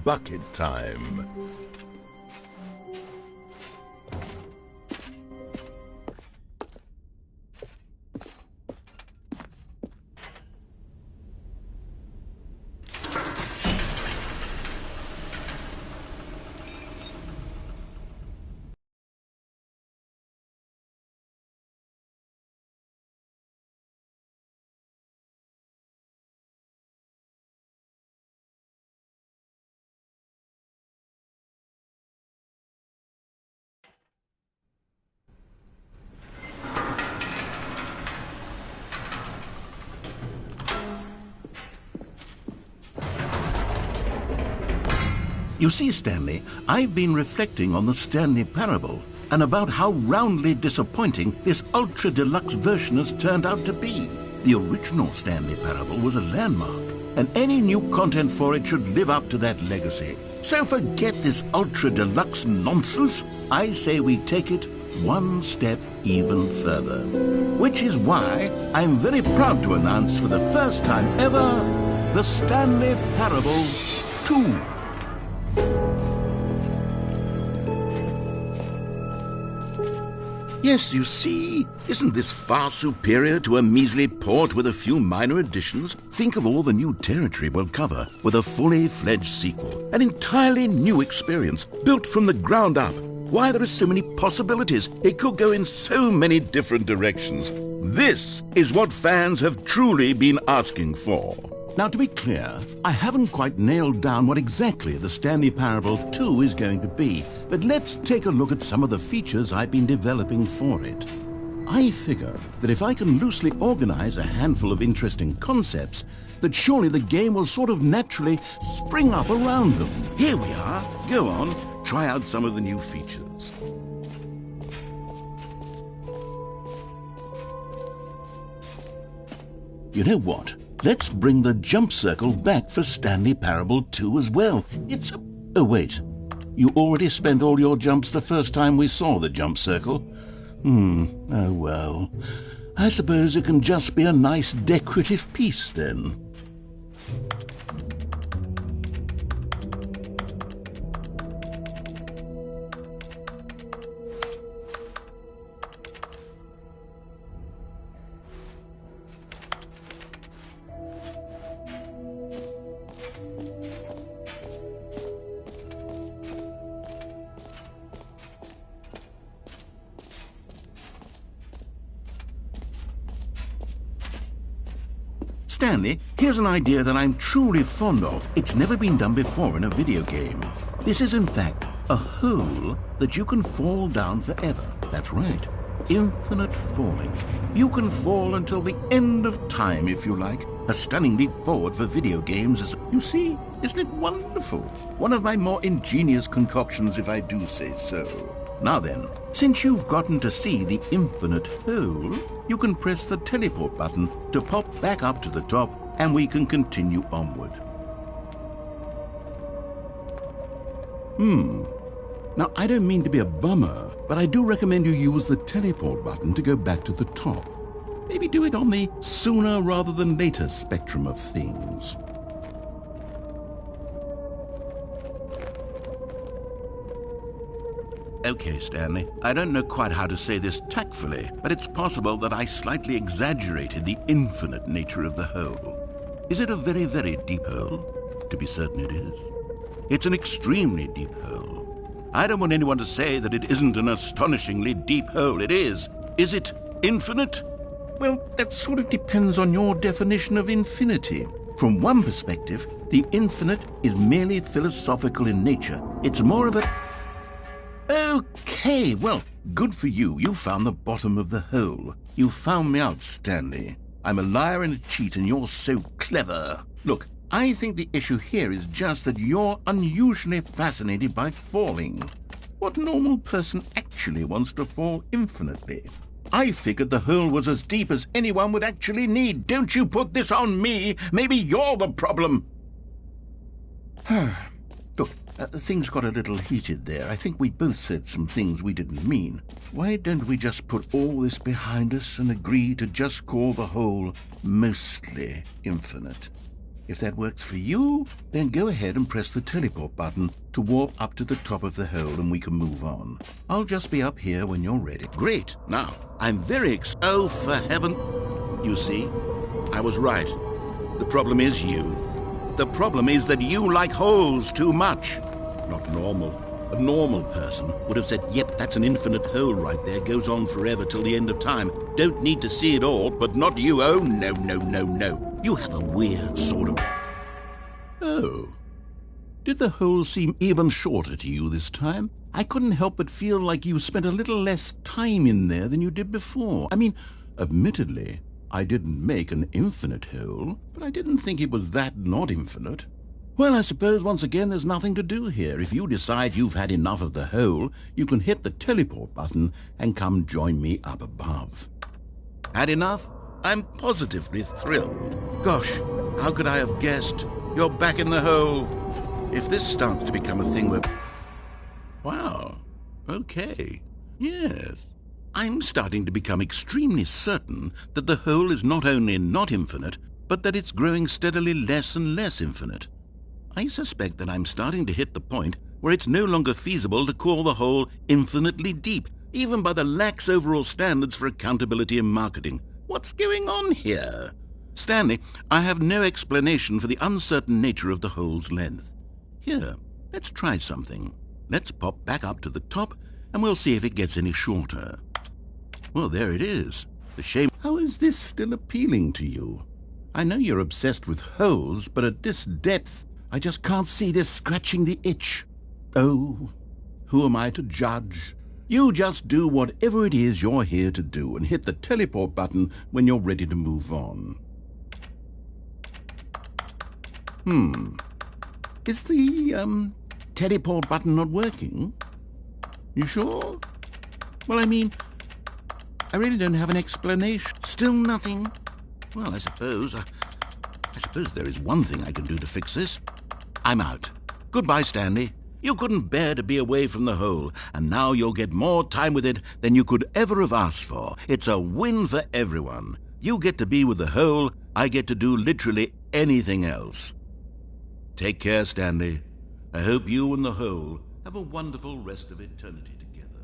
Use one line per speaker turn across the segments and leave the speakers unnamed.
bucket time. You see, Stanley, I've been reflecting on the Stanley parable and about how roundly disappointing this ultra-deluxe version has turned out to be. The original Stanley parable was a landmark, and any new content for it should live up to that legacy. So forget this ultra-deluxe nonsense. I say we take it one step even further. Which is why I'm very proud to announce for the first time ever, the Stanley Parable 2. Yes, you see, isn't this far superior to a measly port with a few minor additions? Think of all the new territory we'll cover with a fully fledged sequel, an entirely new experience, built from the ground up. Why, there are so many possibilities. It could go in so many different directions. This is what fans have truly been asking for. Now, to be clear, I haven't quite nailed down what exactly the Stanley Parable 2 is going to be, but let's take a look at some of the features I've been developing for it. I figure that if I can loosely organize a handful of interesting concepts, that surely the game will sort of naturally spring up around them. Here we are. Go on, try out some of the new features. You know what? Let's bring the jump circle back for Stanley Parable 2 as well. It's a... Oh, wait. You already spent all your jumps the first time we saw the jump circle? Oh well. I suppose it can just be a nice decorative piece then. Stanley, here's an idea that I'm truly fond of. It's never been done before in a video game. This is, in fact, a hole that you can fall down forever. That's right. Infinite falling. You can fall until the end of time, if you like. A stunning leap forward for video games is... You see, isn't it wonderful? One of my more ingenious concoctions, if I do say so. Now then, since you've gotten to see the infinite hole, you can press the teleport button to pop back up to the top, and we can continue onward. Now, I don't mean to be a bummer, but I do recommend you use the teleport button to go back to the top. Maybe do it on the sooner rather than later spectrum of things. Okay, Stanley, I don't know quite how to say this tactfully, but it's possible that I slightly exaggerated the infinite nature of the hole. Is it a very, very deep hole? To be certain it is. It's an extremely deep hole. I don't want anyone to say that it isn't an astonishingly deep hole. It is. Is it infinite? Well, that sort of depends on your definition of infinity. From one perspective, the infinite is merely philosophical in nature. It's more of a... Okay, well, good for you. You found the bottom of the hole. You found me out, Stanley. I'm a liar and a cheat, and you're so clever. Look, I think the issue here is just that you're unusually fascinated by falling. What normal person actually wants to fall infinitely? I figured the hole was as deep as anyone would actually need. Don't you put this on me. Maybe you're the problem. Look, things got a little heated there. I think we both said some things we didn't mean. Why don't we just put all this behind us and agree to just call the hole mostly infinite? If that works for you, then go ahead and press the teleport button to warp up to the top of the hole and we can move on. I'll just be up here when you're ready. Great. Now, I'm very Oh, for heaven... You see, I was right. The problem is you. The problem is that you like holes too much. Not normal. A normal person would have said, yep, that's an infinite hole right there, goes on forever till the end of time. Don't need to see it all, but not you. Oh, no, no, no, no. You have a weird sort of... Oh. Did the hole seem even shorter to you this time? I couldn't help but feel like you spent a little less time in there than you did before. I mean, admittedly, I didn't make an infinite hole, but I didn't think it was that not infinite. Well, I suppose once again there's nothing to do here. If you decide you've had enough of the hole, you can hit the teleport button and come join me up above. Had enough? I'm positively thrilled. Gosh, how could I have guessed? You're back in the hole. If this starts to become a thing where... Wow, okay, yes. I'm starting to become extremely certain that the hole is not only not infinite, but that it's growing steadily less and less infinite. I suspect that I'm starting to hit the point where it's no longer feasible to call the hole infinitely deep, even by the lax overall standards for accountability and marketing. What's going on here? Stanley, I have no explanation for the uncertain nature of the hole's length. Here, let's try something. Let's pop back up to the top, and we'll see if it gets any shorter. Well, there it is. The shame. How is this still appealing to you? I know you're obsessed with holes, but at this depth, I just can't see this scratching the itch. Oh, who am I to judge? You just do whatever it is you're here to do and hit the teleport button when you're ready to move on. Is the, teleport button not working? You sure? Well, I mean, I really don't have an explanation. Still nothing? Well, I suppose there is one thing I can do to fix this. I'm out. Goodbye, Stanley. You couldn't bear to be away from the hole, and now you'll get more time with it than you could ever have asked for. It's a win for everyone. You get to be with the hole, I get to do literally anything else. Take care, Stanley. I hope you and the hole have a wonderful rest of eternity together.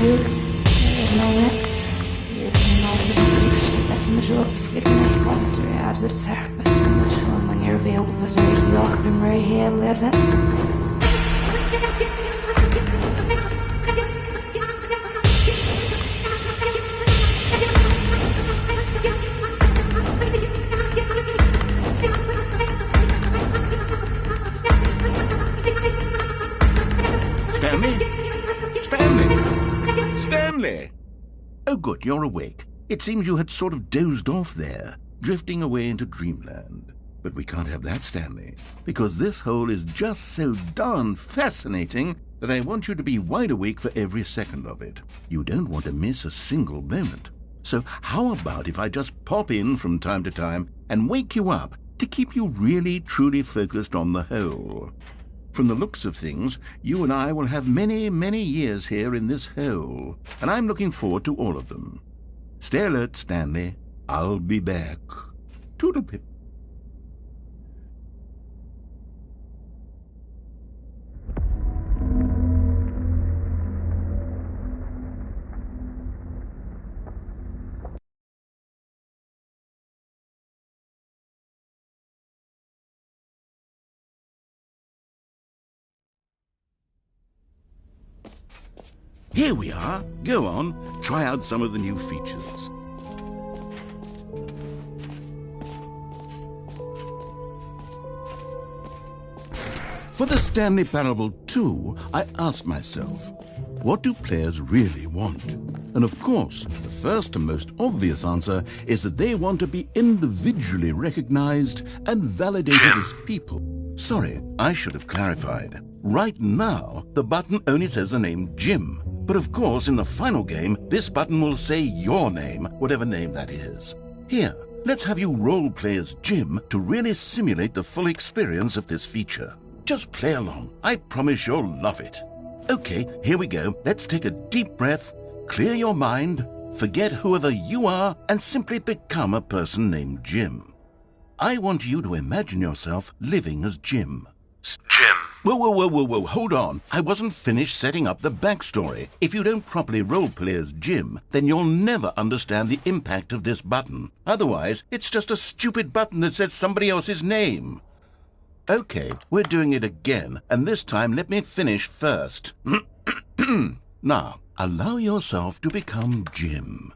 moeilijk. Nou, Misschien komt er als het serpes en zo'n manier wil we zijn nog meer heel lezen.
Stanley? Stanley? Stanley! Oh, good, you're awake. It seems you had sort of dozed off there, drifting away into dreamland. But we can't have that, Stanley, because this hole is just so darn fascinating that I want you to be wide awake for every second of it. You don't want to miss a single moment. So how about if I just pop in from time to time and wake you up to keep you really, truly focused on the hole? From the looks of things, you and I will have many, many years here in this hole, and I'm looking forward to all of them. Stay alert, Stanley. I'll be back. Toodlepip. Here we are. Go on, try out some of the new features. For the Stanley Parable 2, I asked myself, what do players really want? And of course, the first and most obvious answer is that they want to be individually recognized and validated as people. Sorry, I should have clarified. Right now, the button only says the name Jim. But of course, in the final game, this button will say your name, whatever name that is. Here, let's have you role-play as Jim to really simulate the full experience of this feature. Just play along. I promise you'll love it. Okay, here we go. Let's take a deep breath, clear your mind, forget whoever you are, and simply become a person named Jim. I want you to imagine yourself living as Jim.
Jim.
Whoa, hold on. I wasn't finished setting up the backstory. If you don't properly roleplay as Jim, then you'll never understand the impact of this button. Otherwise, it's just a stupid button that says somebody else's name. Okay, we're doing it again, and this time let me finish first. Now, allow yourself to become Jim.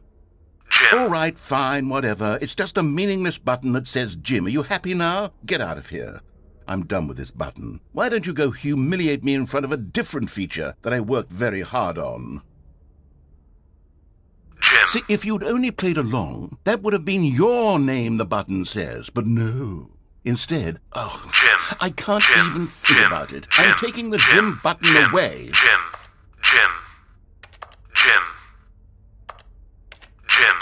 Jim.
All right, fine, whatever. It's just a meaningless button that says Jim. Are you happy now? Get out of here. I'm done with this button. Why don't you go humiliate me in front of a different feature that I worked very hard on?
Jim.
See, if you'd only played along, that would have been your name the button says, but no. Instead,
Jim.
I can't
Jim.
even think
Jim.
about it.
Jim.
I'm taking the Jim button
Jim.
away.
Jim. Jim. Jim. Jim.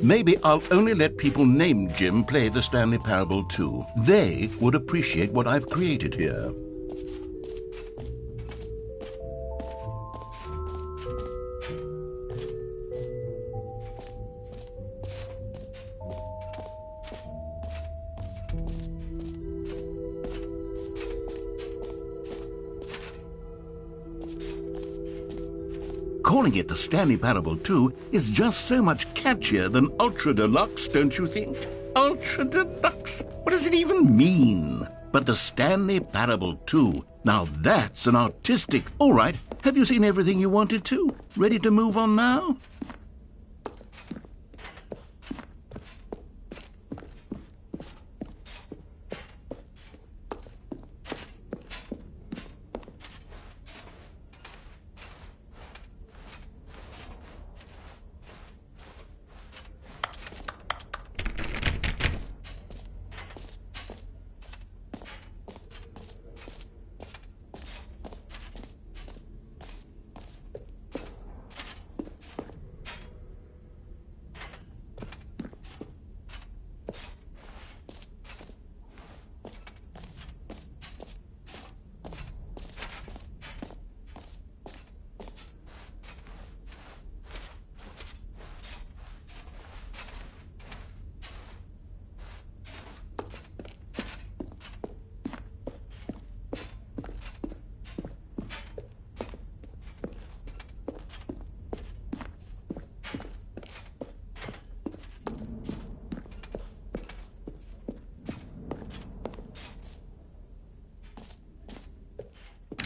Maybe I'll only let people named Jim play the Stanley Parable 2. They would appreciate what I've created here. Calling it the Stanley Parable 2 is just so much catchier than Ultra Deluxe, don't you think? Ultra Deluxe? What does it even mean? But the Stanley Parable 2, now that's an artistic... All right, have you seen everything you wanted to? Ready to move on now?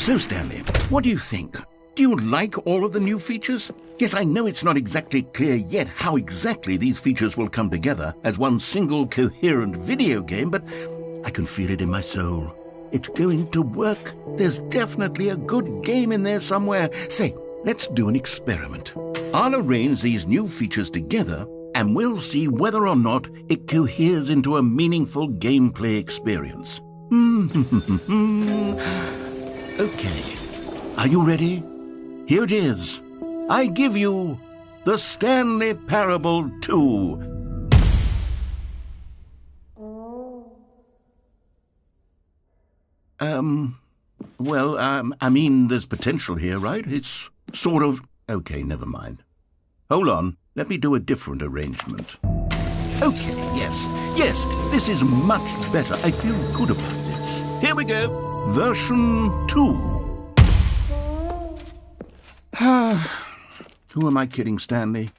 So, Stanley, what do you think? Do you like all of the new features? Yes, I know it's not exactly clear yet how exactly these features will come together as one single coherent video game, but I can feel it in my soul. It's going to work. There's definitely a good game in there somewhere. Say, let's do an experiment. I'll arrange these new features together, and we'll see whether or not it coheres into a meaningful gameplay experience. Okay. Are you ready? Here it is. I give you the Stanley Parable 2. I mean, there's potential here, right? It's sort of... Okay, never mind. Hold on. Let me do a different arrangement. Okay, yes, this is much better. I feel good about this. Here we go. Version 2. Who am I kidding, Stanley?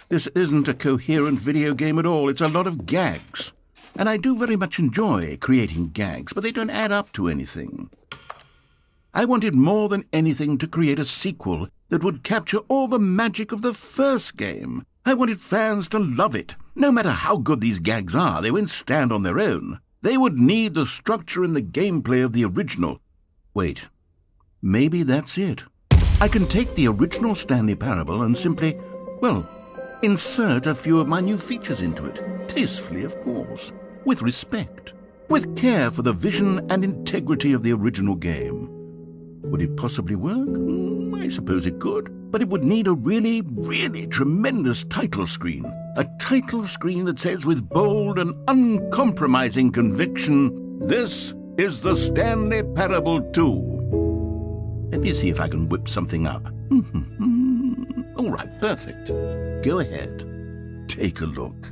This isn't a coherent video game at all. It's a lot of gags. And I do very much enjoy creating gags, but they don't add up to anything. I wanted more than anything to create a sequel that would capture all the magic of the first game. I wanted fans to love it. No matter how good these gags are, they won't stand on their own. They would need the structure and the gameplay of the original. Wait, maybe that's it. I can take the original Stanley Parable and simply, insert a few of my new features into it. Tastefully, of course. With respect. With care for the vision and integrity of the original game. Would it possibly work? I suppose it could. But it would need a really, really tremendous title screen. A title screen that says with bold and uncompromising conviction, "This is the Stanley Parable 2. Let me see if I can whip something up. All right, perfect. Go ahead. Take a look.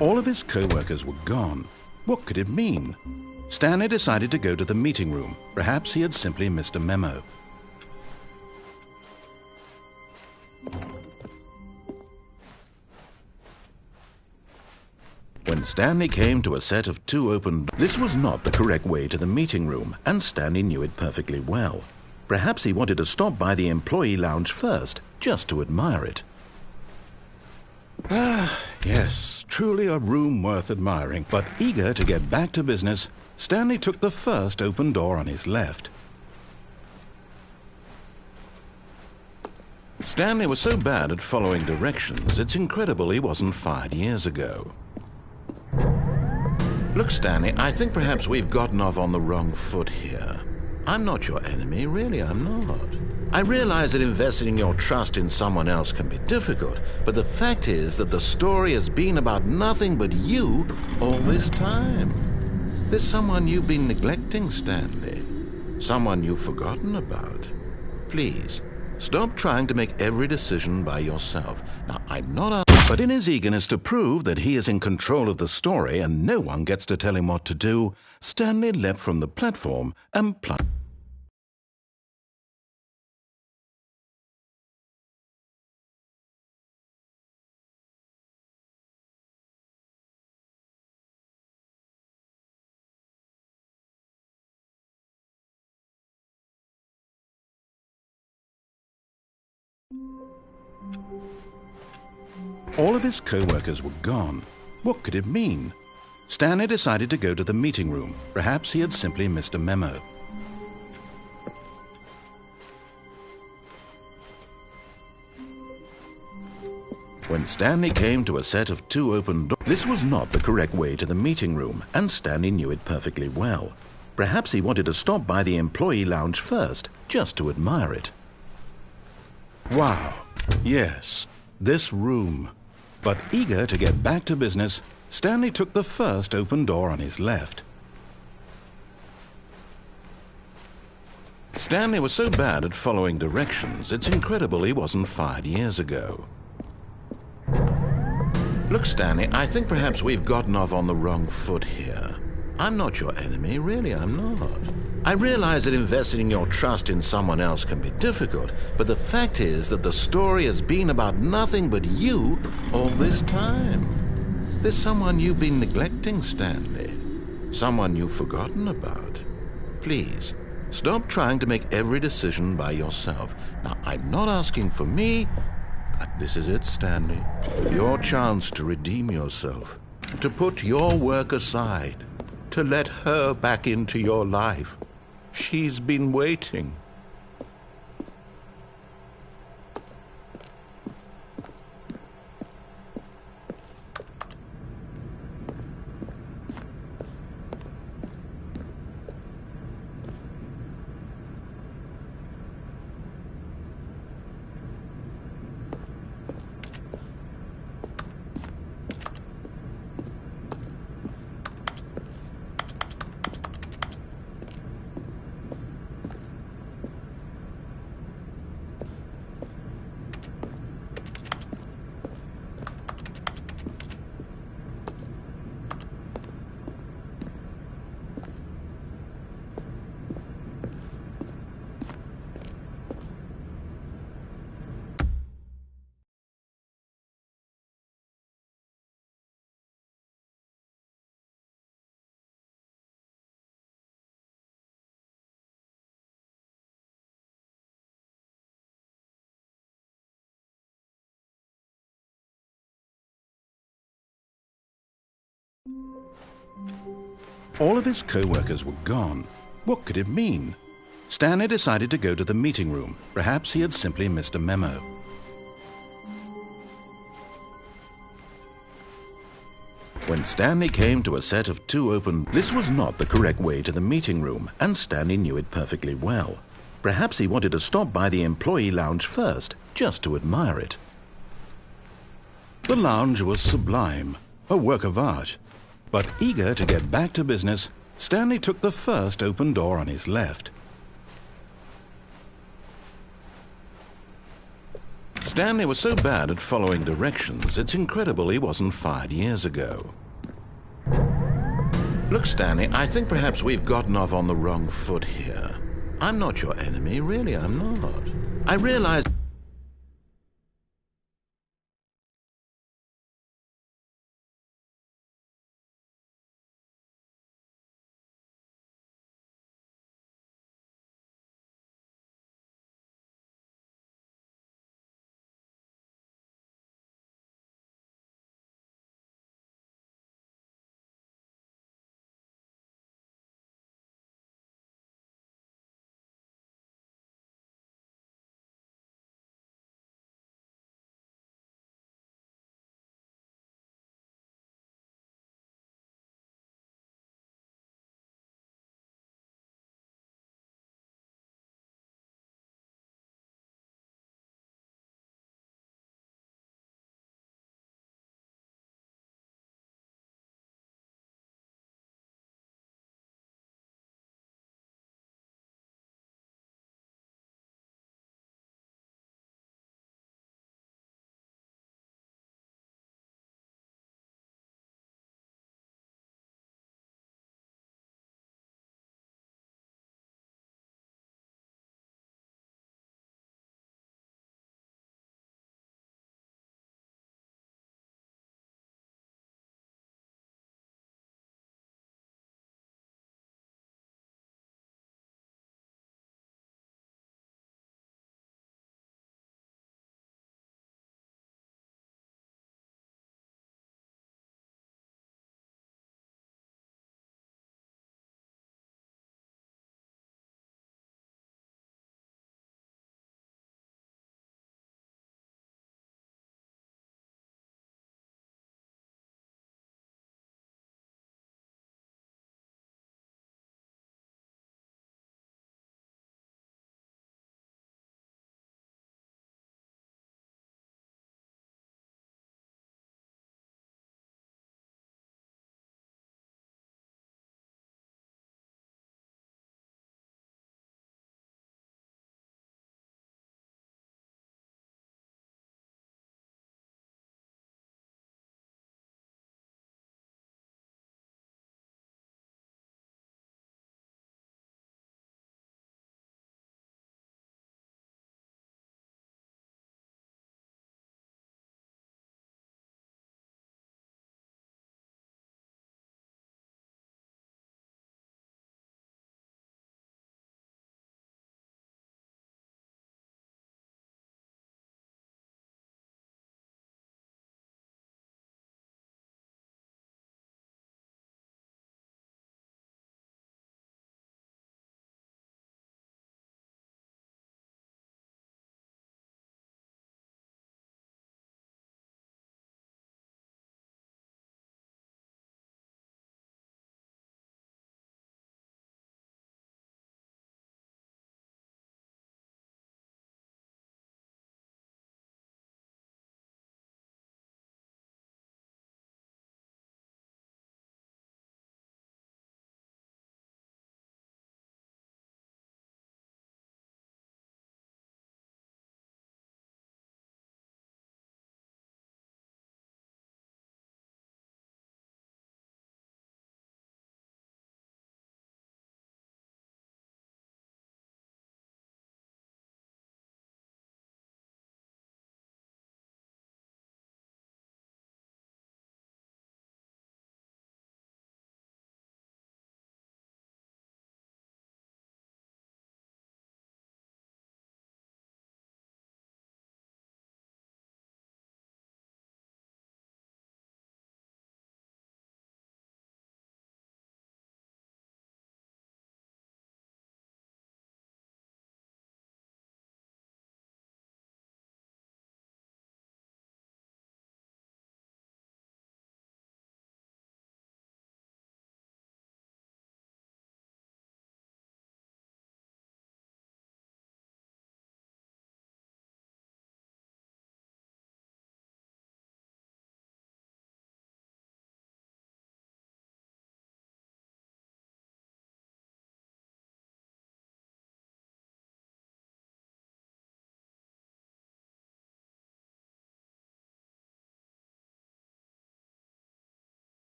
All of his co-workers were gone. What could it mean? Stanley decided to go to the meeting room. Perhaps he had simply missed a memo. When Stanley came to a set of 2 open doors, this was not the correct way to the meeting room, and Stanley knew it perfectly well. Perhaps he wanted to stop by the employee lounge first, just to admire it. Yes, truly a room worth admiring. But eager to get back to business, Stanley took the first open door on his left. Stanley was so bad at following directions, it's incredible he wasn't fired years ago. Look, Stanley, I think perhaps we've gotten off on the wrong foot here. I'm not your enemy, really, I'm not. I realize that investing your trust in someone else can be difficult, but the fact is that the story has been about nothing but you all this time. There's someone you've been neglecting, Stanley. Someone you've forgotten about. Please, stop trying to make every decision by yourself. Now, I'm not but in his eagerness to prove that he is in control of the story and no one gets to tell him what to do, Stanley leapt from the platform and plunged. All of his co-workers were gone. What could it mean? Stanley decided to go to the meeting room. Perhaps he had simply missed a memo. When Stanley came to a set of 2 open doors, this was not the correct way to the meeting room, and Stanley knew it perfectly well. Perhaps he wanted to stop by the employee lounge first, just to admire it. Wow, yes. this room. But eager to get back to business, Stanley took the first open door on his left. Stanley was so bad at following directions, it's incredible he wasn't fired years ago. Look, Stanley, I think perhaps we've gotten off on the wrong foot here. I'm not your enemy, really, I'm not. I realize that investing your trust in someone else can be difficult, but the fact is that the story has been about nothing but you all this time. There's someone you've been neglecting, Stanley. Someone you've forgotten about. Please, stop trying to make every decision by yourself. Now, I'm not asking for me, but this is it, Stanley. Your chance to redeem yourself, to put your work aside, to let her back into your life. She's been waiting. All of his co-workers were gone. What could it mean? Stanley decided to go to the meeting room. Perhaps he had simply missed a memo. When Stanley came to a set of 2 open, this was not the correct way to the meeting room, and Stanley knew it perfectly well. Perhaps he wanted to stop by the employee lounge first, just to admire it. The lounge was sublime, a work of art. But eager to get back to business, Stanley took the first open door on his left. Stanley was so bad at following directions, it's incredible he wasn't fired years ago. Look, Stanley, I think perhaps we've gotten off on the wrong foot here. I'm not your enemy, really, I'm not. I realize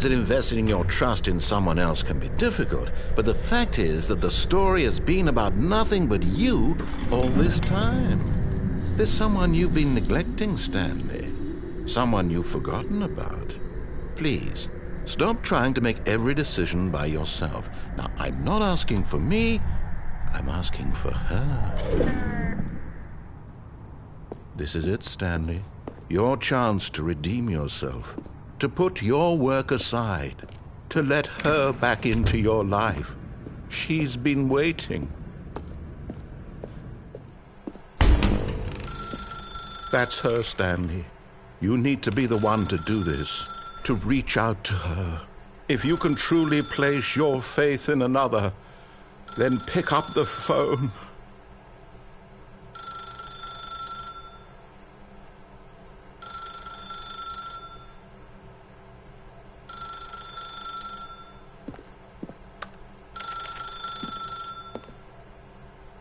that investing your trust in someone else can be difficult, but the fact is that the story has been about nothing but you all this time. There's someone you've been neglecting, Stanley. Someone you've forgotten about. Please, stop trying to make every decision by yourself. Now, I'm not asking for me, I'm asking for her. This is it, Stanley. Your chance to redeem yourself. To put your work aside, to let her back into your life. She's been waiting. That's her, Stanley. You need to be the one to do this, to reach out to her. If you can truly place your faith in another, then pick up the phone.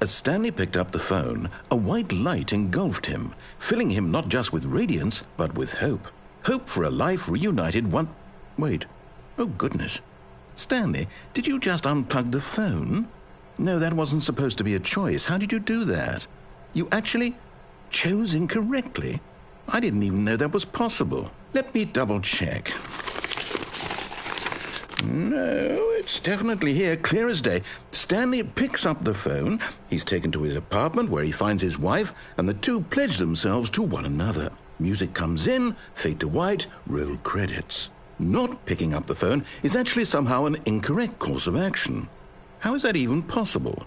As Stanley picked up the phone, a white light engulfed him, filling him not just with radiance, but with hope. Hope for a life reunited one... Wait. Oh, goodness. Stanley, did you just unplug the phone? No, that wasn't supposed to be a choice. How did you do that? You actually chose incorrectly? I didn't even know that was possible. Let me double-check. No, it's definitely here, clear as day. Stanley picks up the phone. He's taken to his apartment where he finds his wife, and the two pledge themselves to one another. Music comes in, fade to white, roll credits. Not picking up the phone is actually somehow an incorrect course of action. How is that even possible?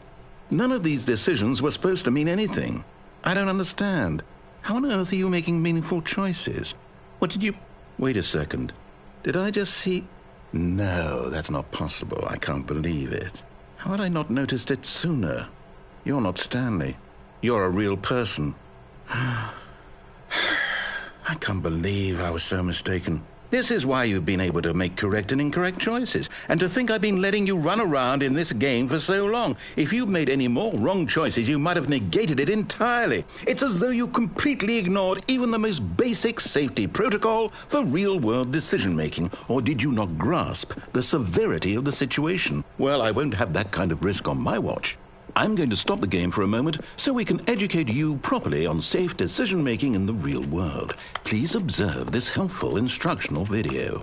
None of these decisions were supposed to mean anything. I don't understand. How on earth are you making meaningful choices? What did you... Wait a second. Did I just see... No, that's not possible. I can't believe it. How had I not noticed it sooner? You're not Stanley. You're a real person. I can't believe I was so mistaken. This is why you've been able to make correct and incorrect choices. And to think I've been letting you run around in this game for so long. If you'd made any more wrong choices, you might have negated it entirely. It's as though you completely ignored even the most basic safety protocol for real-world decision-making. Or did you not grasp the severity of the situation? Well, I won't have that kind of risk on my watch. I'm going to stop the game for a moment so we can educate you properly on safe decision-making in the real world. Please observe this helpful instructional video.